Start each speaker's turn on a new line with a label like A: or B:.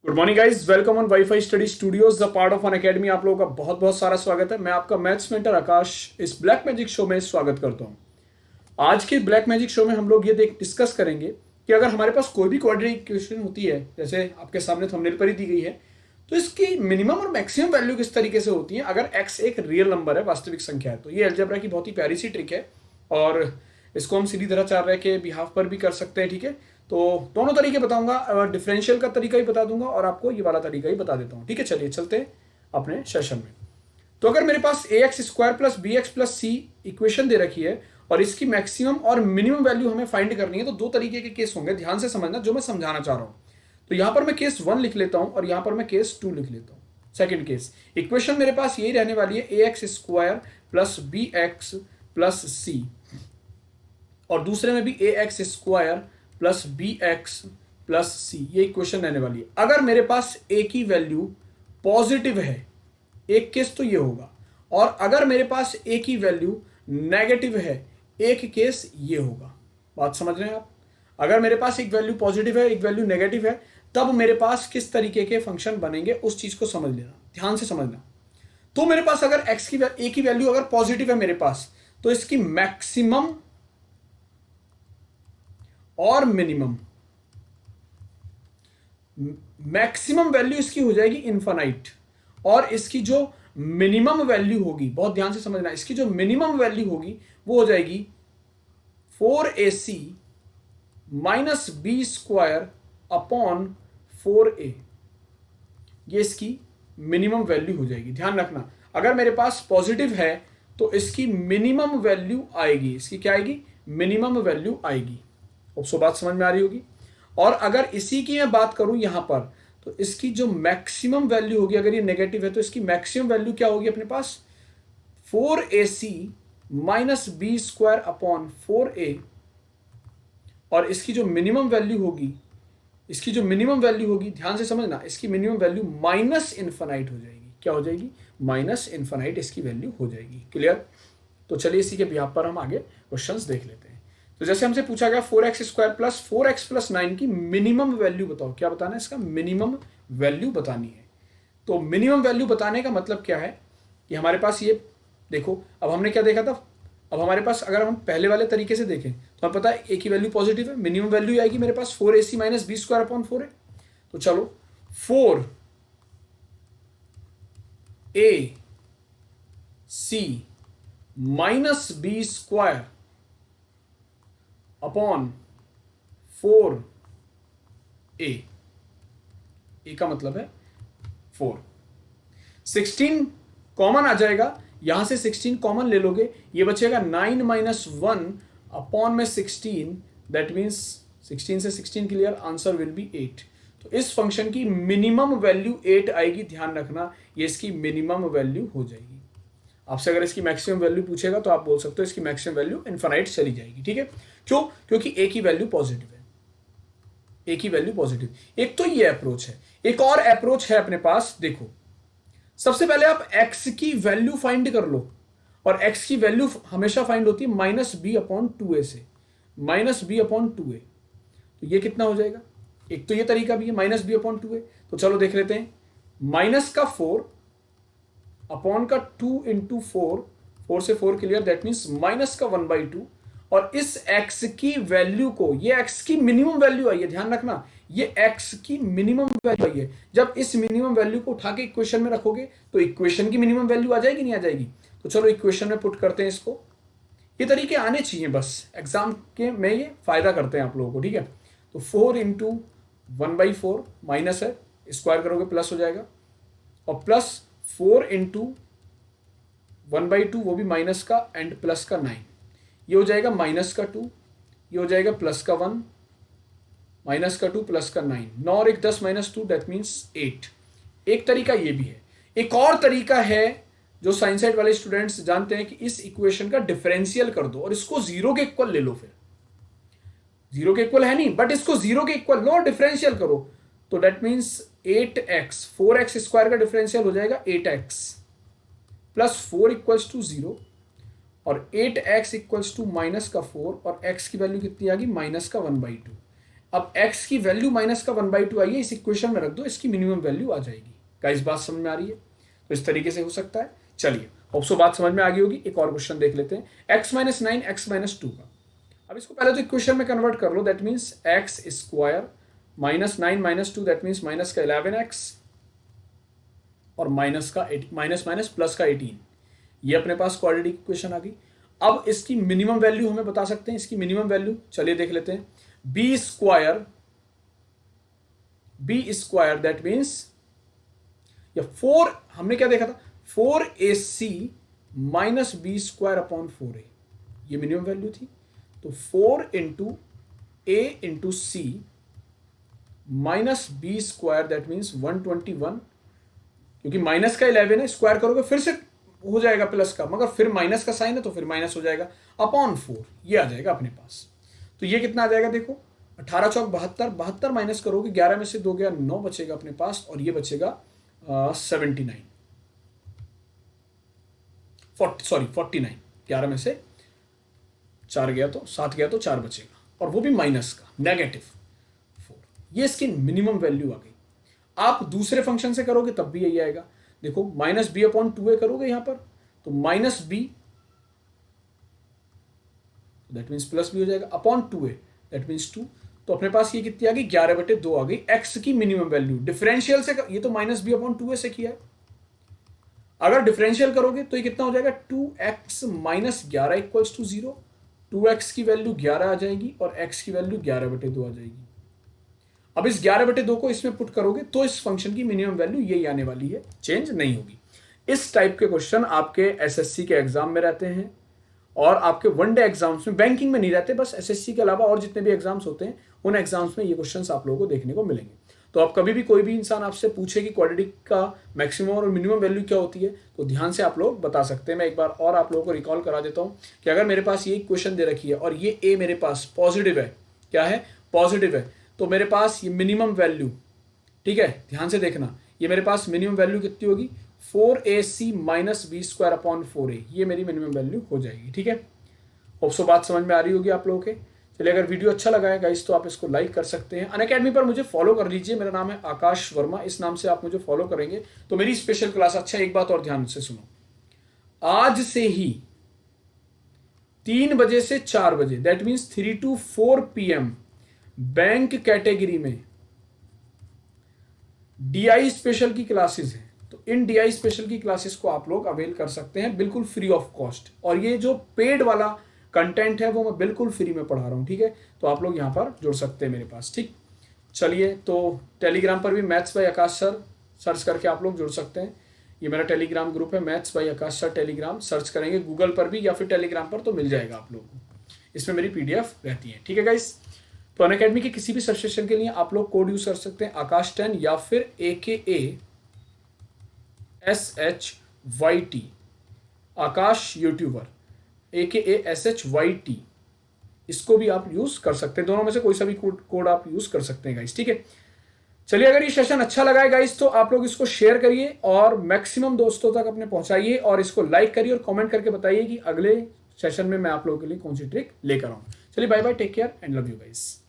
A: Good morning guys, welcome on wifi study studios the part of an academy. आप लोगों का बहुत बहुत सारा स्वागत है। मैं आपका मैथ्स मेंटर आकाश इस ब्लैक मैजिक शो में स्वागत करता हूं। आज के ब्लैक मैजिक शो में हम लोग ये डिस्कस करेंगे कि अगर हमारे पास कोई भी क्वाड्रेटिक इक्वेशन होती है, जैसे आपके सामने थंबनेल पर ही दी गई है, तो इसकी मिनिमम और मैक्सिमम वैल्यू किस तरीके से होती है अगर एक्स एक रियल नंबर है, वास्तविक संख्या है। तो ये अलजेब्रा की बहुत ही प्यारी सी ट्रिक है और इसको हम सीधी तरह चार के बिहाफ पर भी कर सकते हैं। ठीक है, तो दोनों तरीके बताऊंगा, डिफरेंशियल का तरीका ही बता दूंगा और आपको ये वाला तरीका ही बता देता हूँ। ठीक है, चलिए चलते हैं अपने सेशन में। तो अगर मेरे पास a x square plus b x plus c equation दे रखी है और इसकी मैक्सिमम और मिनिमम वैल्यू हमें फाइंड करनी है, तो दो तरीके के केस होंगे, ध्यान से समझना जो मैं समझाना चाह रहा हूं। तो यहां पर मैं केस 1 लिख लेता हूं और यहां पर मैं केस 2 लिख लेता हूं। सेकंड केस इक्वेशन मेरे पास यही रहने वाली है, a x square plus b x plus c, और दूसरे में भी a x square plus b x plus c, ये इक्वेशन रहने वाली है। अगर मेरे पास ए की वैल्यू पॉजिटिव है, एक केस तो ये होगा, और अगर मेरे पास ए की वैल्यू नेगेटिव है, एक केस ये होगा। बात समझ रहे हैं आप? अगर मेरे पास एक वैल्यू पॉजिटिव है, एक वैल्यू नेगेटिव है, तब मेरे पास किस तरीके के फंक्शन बनेंगे, उस चीज को समझ लेना, ध्यान से समझना। तो मेरे पास अगर एक्स की ए की वैल्यू अगर पॉजिटिव है मेरे पास, तो इसकी मैक्सिमम और मैक्सिमम वैल्यू इसकी हो जाएगी इनफाइनाइट, और इसकी जो मिनिमम वैल्यू होगी, बहुत ध्यान से समझना, इसकी जो मिनिमम वैल्यू होगी वो हो जाएगी 4ac minus b square upon 4a। ये इसकी मिनिमम वैल्यू हो जाएगी। ध्यान रखना, अगर मेरे पास पॉजिटिव है तो इसकी मिनिमम वैल्यू आएगी, इसकी क्या आएगी? मिनिमम वैल्यू आएगी। सो बात समझ में आ रही होगी। और अगर इसी की मैं बात करूं यहां पर, तो इसकी जो मैक्सिमम वैल्यू होगी, अगर ये नेगेटिव है तो इसकी मैक्सिमम वैल्यू क्या होगी अपने पास? 4ac minus b square upon 4a, और इसकी जो मिनिमम वैल्यू होगी, इसकी जो मिनिमम वैल्यू होगी, ध्यान से समझना, इसकी मिनिमम वैल्यू माइनस इन्फानाइट हो जाएगी। क्या हो जाएगी? माइनस इन्फानाइट इसकी वैल्यू हो जाएगी। क्लियर? तो चलिए इसी के बिहाफ पर हम आगे क्वेश्चंस देख लेते हैं। तो जैसे हमसे पूछा गया 4x square plus 4x plus 9 की मिनिमम वैल्यू बताओ। क्या बताना है? इसका मिनिमम वैल्यू बतानी है। तो मिनिमम वैल्यू बताने का मतलब क्या है कि हमारे पास ये देखो, अब हमने क्या देखा था, अब हमारे पास अगर हम पहले वाले तरीके से देखें तो हमें पता है ए की वैल्यू पॉजिटिव है, मिनिमम वैल्यू आएगी मेरे पास 4ac minus b square upon 4a। तो चलो 4ac minus b square upon 4a, a का मतलब है 4। 16 कॉमन आ जाएगा, यहां से 16 कॉमन ले लोगे, ये बचेगा 9 माइनस 1 अपॉन में 16, दैट मीन्स 16 से 16 क्लियर, आंसर विल बी 8। तो इस फंक्शन की मिनिमम वैल्यू 8 आएगी। ध्यान रखना, ये इसकी मिनिमम वैल्यू हो जाएगी। आपसे अगर इसकी मैक्सिमम वैल्यू पूछेगा तो आप बोल सकते हो इसकी मैक्सिमम वैल्यू इनफाइनाइट चली जाएगी। ठीक है, क्यों? क्योंकि ए की वैल्यू पॉजिटिव है, ए की वैल्यू पॉजिटिव। एक तो ये अप्रोच है, एक और अप्रोच है अपने पास। देखो, सबसे पहले आप एक्स की वैल्यू फाइंड कर लो, और एक्स की वैल्यू हमेशा फाइंड होती है माइनस बी अपॉन 2a से, माइनस बी अपॉन 2a। तो ये कितना हो जाएगा? एक तो ये तरीका भी है, माइनस बी अपॉन 2a। तो चलो देख लेते हैं, माइनस का 4 अपॉन का 2 इंटू 4, 4 से 4 क्लियर, दैट मीन्स माइनस का 1/2। और इस x की वैल्यू को, ये x की मिनिमम वैल्यू आई है, ध्यान रखना, ये x की मिनिमम वैल्यू आई है। जब इस मिनिमम वैल्यू को उठा के इक्वेशन में रखोगे तो इक्वेशन की मिनिमम वैल्यू आ जाएगी, नहीं आ जाएगी? तो चलो इक्वेशन में पुट करते हैं इसको। ये तरीके आने चाहिए, बस एग्जाम के में ये फायदा करते हैं आप लोगों को। ठीक है, तो 4 इंटू 1/4 माइनस है, स्क्वायर करोगे प्लस हो जाएगा, और प्लस 4 इंटू 1/2, वो भी माइनस का एंड प्लस का 9, ये हो जाएगा माइनस का 2, ये हो जाएगा प्लस का 1, माइनस का 2 प्लस का 9, 9 और 1 10 माइनस 2, दैट मीन्स 8। एक तरीका ये भी है। एक और तरीका है जो साइंस साइड वाले स्टूडेंट्स जानते हैं कि इस इक्वेशन का डिफरेंशियल कर दो और इसको जीरो के इक्वल ले लो। फिर जीरो के इक्वल है नहीं, बट इसको जीरो के इक्वल लो, डिफरेंशियल करो, तो that means 8x, 4x square का डिफरेंशियल हो जाएगा 8x प्लस 4 इक्वल्स टू 0, और 8x इक्वल्स टू माइनस का 4, और x की वैल्यू कितनी आ गई? माइनस का 1/2। अब x की वैल्यू माइनस का 1/2 आई है, इस इक्वेशन में रख दो, इसकी मिनिमम वैल्यू आ जाएगी। गाइस बात समझ में आ रही है? तो इस तरीके से हो सकता है। चलिए होप सो बात समझ में आ गई होगी। एक और क्वेश्चन देख लेते हैं, x माइनस 9 x माइनस 2 का। अब इसको पहले तो इक्वेशन में कन्वर्ट कर लो, that means x square minus 9 minus 2, that means minus का 11x और माइनस का माइनस माइनस प्लस का 18। ये अपने पास क्वाड्रेटिक इक्वेशन आ गई। अब इसकी मिनिमम वैल्यू हमें बता सकते हैं, इसकी मिनिमम वैल्यू चलिए देख लेते हैं, बी स्क्वायर दैट मीन्स या 4, हमने क्या देखा था, 4ac minus b square upon 4a, ये मिनिमम वैल्यू थी। तो 4 into a into c minus b square that means 121, क्योंकि माइनस का 11 है, स्क्वायर करोगे फिर से हो जाएगा प्लस का, मगर फिर माइनस का साइन है तो फिर माइनस हो जाएगा, अपॉन 4 ये आ जाएगा अपने पास। तो ये कितना आ जाएगा देखो, 18 चौक 72, 72 माइनस करोगे 11 में से 2 गया 9 बचेगा अपने पास, और ये बचेगा 79, 49, 11 में से 4 गया तो 7 गया तो 4 बचेगा, और वो भी माइनस का नेगेटिव 4। ये इसकी मिनिमम वैल्यू आ गई। आप दूसरे फंक्शन से करोगे तब भी यही आएगा। देखो माइनस बी अपॉन 2a करोगे यहां पर, तो minus b that means plus b हो जाएगा, अपॉन 2a दैट मीन्स 2। तो अपने पास ये कितनी आ गई, 11/2 आ गई एक्स की मिनिमम वैल्यू। डिफरेंशियल से ये तो माइनस बी अपॉन 2a से किया है, अगर डिफरेंशियल करोगे तो ये कितना हो जाएगा, 2x minus 11 equals to 0। 2x की वैल्यू 11 आ जाएगी और x की वैल्यू 11/2 आ जाएगी। अब इस 11/2 को इसमें पुट करोगे तो इस फंक्शन की मिनिमम वैल्यू यही आने वाली है, चेंज नहीं होगी। इस टाइप के क्वेश्चन आपके एसएससी के एग्जाम में रहते हैं, और आपके वनडे एग्जाम्स में, बैंकिंग में नहीं रहते, बस एसएससी के अलावा और जितने भी एग्जाम्स होते हैं उन एग्जाम्स में ये क्वेश्चंस आप लोगों को देखने को मिलेंगे। तो आप कभी भी कोई भी इंसान आपसे पूछे कि क्वाड्रेटिक का मैक्सिमम और मिनिमम वैल्यू क्या होती है, तो ध्यान से आप लोग बता सकते हैं। मैं एक बार और आप लोगों को रिकॉल करा देता हूं कि अगर मेरे पास ये इक्वेशन दे रखी है और ये ए मेरे पास पॉजिटिव है, क्या है, पॉजिटिव है, तो मेरे पास ये मिनिमम वैल्यू, ठीक है, ध्यान से देखना, ये मेरे पास मिनिमम वैल्यू कितनी होगी, 4ac minus b square upon 4a, ये मेरी मिनिमम वैल्यू हो जाएगी। ठीक है, होप सो बात समझ में आ रही होगी आप लोगों के। चलिए अगर वीडियो अच्छा लगा है गाइस तो आप इसको लाइक कर सकते हैं। अनअकैडमी पर मुझे फॉलो कर लीजिए, मेरा नाम है आकाश वर्मा, इस नाम से आप मुझे फॉलो करेंगे तो मेरी स्पेशल क्लास। अच्छा एक बात और ध्यान से सुनो, आज से ही 3 बजे से 4 बजे that means 3 to 4 PM bank category में डीआई स्पेशल की क्लासेस हैं, तो इन डीआई स्पेशल की क्लासेस को आप लोग अवेल कर सकते हैं बिल्कुल फ्री ऑफ कॉस्ट, और ये जो पेड वाला कंटेंट है वो मैं बिल्कुल फ्री में पढ़ा रहा हूँ। ठीक है, तो आप लोग यहाँ पर जुड़ सकते हैं मेरे पास। ठीक, चलिए तो टेलीग्राम पर भी maths by Akash sir search करके आप लोग जुड़ सकते हैं। ये मेरा टेलीग्राम ग्रुप है, maths by Akash sir Telegram, search करेंगे गूगल पर भी या फिर टेलीग्राम पर तो मिल जाएगा आप लोगों को, इसमें मेरी PDF रहती है। ठीक है गाइस, तो अनअकैडमी के किसी भी सब्सक्रिप्शन के लिए आप लोग कोड यूज कर सकते हैं आकाश10 या फिर AKASHYT, आकाश यूट्यूबर, AKASHYT, इसको भी आप यूज कर सकते हैं। दोनों में से कोई सा भी कोड आप यूज कर सकते हैं गाइस। ठीक है, चलिए अगर ये सेशन अच्छा लगा है गाइस तो आप लोग इसको शेयर करिए और मैक्सिमम दोस्तों तक अपने पहुंचाइए, और इसको लाइक करिए और कमेंट करके बताइए कि अगले सेशन में मैं आप लोगों के लिए कौन सी ट्रिक लेकर आऊं। चलिए bye bye, take care and love you guys.